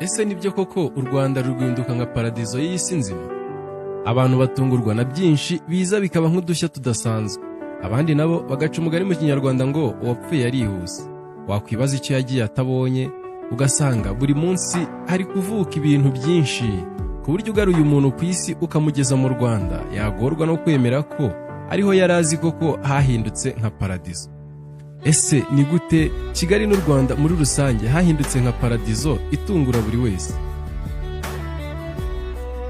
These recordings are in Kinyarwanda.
Ese nibyo koko u Rwanda rwinduka nka paradizo y'isi nzima? Abantu batungurwa na byinshi biza bikaba nk'udushya tudasanzwe. Abandi nabo bagaca umugani mu Kinyarwanda ngo uwapfuye yarihuse. Wakwibaza icyo yagiye atabonye, ugasanga buri munsi hari kuvuka ibintu byinshi, ku buryo ugaruye umuntu ku isi ukamugeza mu Rwanda yagorwa no kwemera ko ariho yari azi koko hahindutse nka paradizo. Ese ni gute Kigali n'u Rwanda muri rusange hahindutse nka paradizo itungura buri wese?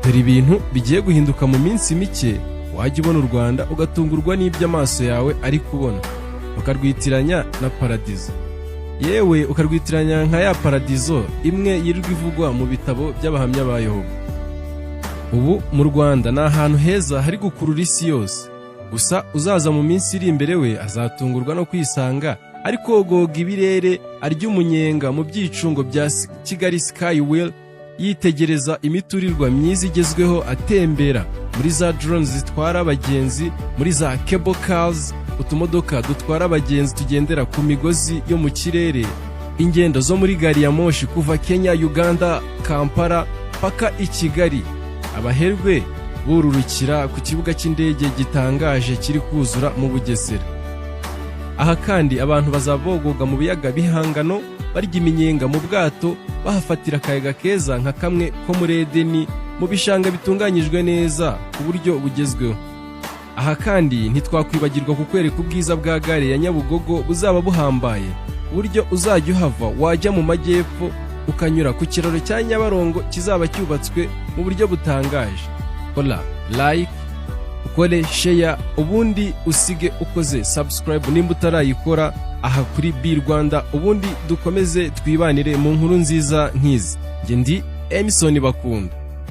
Dore ibintu bigiye guhinduka mu minsi mike, wajya ubona u Rwanda ugatungurwa n'ibyo amaso yawe ari kubona, ukarwitiranya na paradizo. Yewe ukarwitiranya nka ya paradizo imwe yirirwa ivugwa mu bitabo by'abahamya ba Yehova. Ubu mu Rwanda ni ahantu heza hari gukurura isi yose. Gusa uzaza mu minsi iri imbere we azatungurwa no kwisanga ari kogoga ibirere, arya umunyenga mu byicungo bya Kigali Skywheel, yitegereza imiturirwa myiza igezweho, atembera muri za drones zitwara abagenzi, muri za cable cars, utumodoka dutwara abagenzi tugendera ku migozi yo mu kirere, ingendo zo muri gari ya moshi kuva Kenya, Uganda, Kampala paka i Kigali. Abaherwe bururukira ku kibuga cy'indege gitangaje kiri kuzura mu Bugesera. Aha kandi abantu bazabogoga mu biyaga bihangano, barya iminyenga mu bwato, bahafatira akayaga keza nka kamwe ko muri Edeni, mu bishanga bitunganyijwe neza ku buryo bugezweho. Aha kandi ntitwakwibagirwa kukwereka ubwiza bwa gare ya Nyabugogo buzaba buhambaye, uburyo uzajya uhava wajya mu majyepfo ukanyura ku kiraro cya Nyabarongo kizaba cyubatswe mu buryo butangaje. Kola like, ukore share, ubundi usige ukoze subscribe nimba utarayikora aha kuri B Rwanda, ubundi dukomeze twibanire mu nkuru nziza nk'izi. Nge ndi Emerson Bakunda.